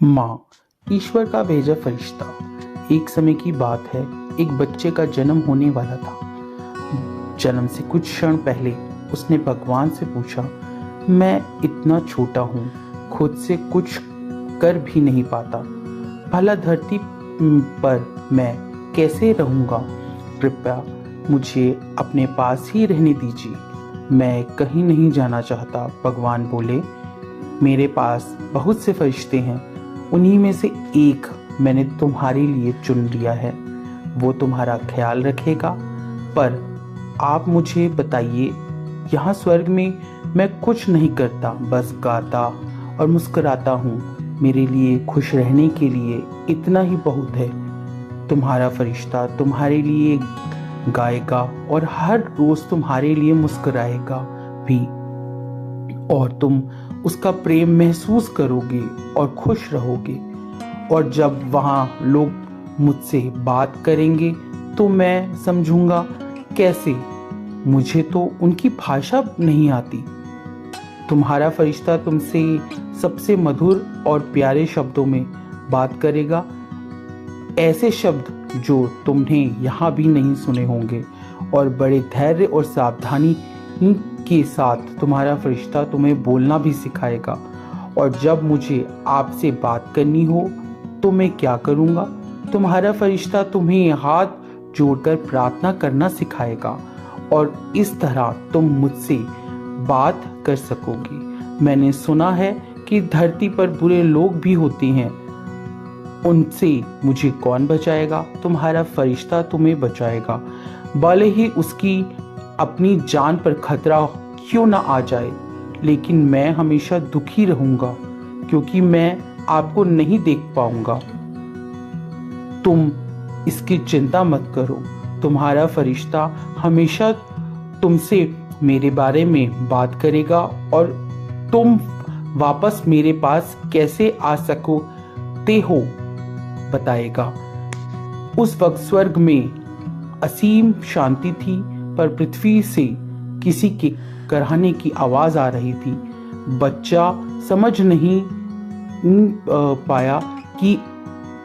माँ, ईश्वर का भेजा फरिश्ता। एक समय की बात है, एक बच्चे का जन्म होने वाला था। जन्म से कुछ क्षण पहले उसने भगवान से पूछा, मैं इतना छोटा हूँ, खुद से कुछ कर भी नहीं पाता, भला धरती पर मैं कैसे रहूँगा? कृपया मुझे अपने पास ही रहने दीजिए, मैं कहीं नहीं जाना चाहता। भगवान बोले, मेरे पास बहुत से फरिश्ते हैं, उन्हीं में से एक मैंने तुम्हारे लिए चुन लिया है, वो तुम्हारा ख्याल रखेगा। पर आप मुझे बताइए, यहाँ स्वर्ग में मैं कुछ नहीं करता, बस गाता और मुस्कुराता हूँ। मेरे लिए खुश रहने के लिए इतना ही बहुत है। तुम्हारा फरिश्ता तुम्हारे लिए गाएगा और हर रोज तुम्हारे लिए मुस्कुराएगा भी, और तुम उसका प्रेम महसूस करोगे और खुश रहोगे। और जब वहाँ लोग मुझसे बात करेंगे तो मैं समझूंगा कैसे, मुझे तो उनकी भाषा नहीं आती। तुम्हारा फरिश्ता तुमसे सबसे मधुर और प्यारे शब्दों में बात करेगा, ऐसे शब्द जो तुमने यहाँ भी नहीं सुने होंगे। और बड़े धैर्य और सावधानी के साथ तुम्हारा फरिश्ता तुम्हें बोलना भी सिखाएगा। और जब मुझे आपसे बात करनी हो तो मैं क्या करूँगा? तुम्हारा फरिश्ता तुम्हें हाथ जोड़कर प्रार्थना करना सिखाएगा, और इस तरह तुम मुझसे बात कर सकोगे। मैंने सुना है कि धरती पर बुरे लोग भी होते हैं, उनसे मुझे कौन बचाएगा? तुम्हारा फरिश्ता तुम्हें बचाएगा, भले ही उसकी अपनी जान पर खतरा क्यों ना आ जाए। लेकिन मैं हमेशा दुखी रहूंगा क्योंकि मैं आपको नहीं देख पाऊंगा। तुम इसकी चिंता मत करो, तुम्हारा फरिश्ता हमेशा तुमसे मेरे बारे में बात करेगा, और तुम वापस मेरे पास कैसे आ सकते हो बताएगा। उस वक्त स्वर्ग में असीम शांति थी, पर पृथ्वी से किसी के कराहने की आवाज आ रही थी। बच्चा समझ नहीं पाया कि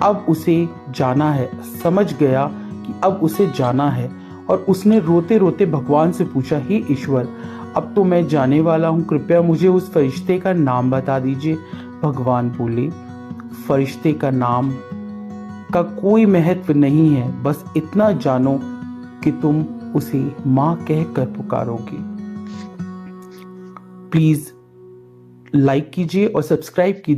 अब उसे जाना है, समझ गया कि अब उसे जाना है, और उसने रोते रोते भगवान से पूछा, हे ईश्वर, अब तो मैं जाने वाला हूँ, कृपया मुझे उस फरिश्ते का नाम बता दीजिए। भगवान बोले, फरिश्ते का नाम का कोई महत्व नहीं है, बस इतना जानो कि तुम उसे माँ कहकर पुकारोगे। प्लीज लाइक कीजिए और सब्सक्राइब कीजिए।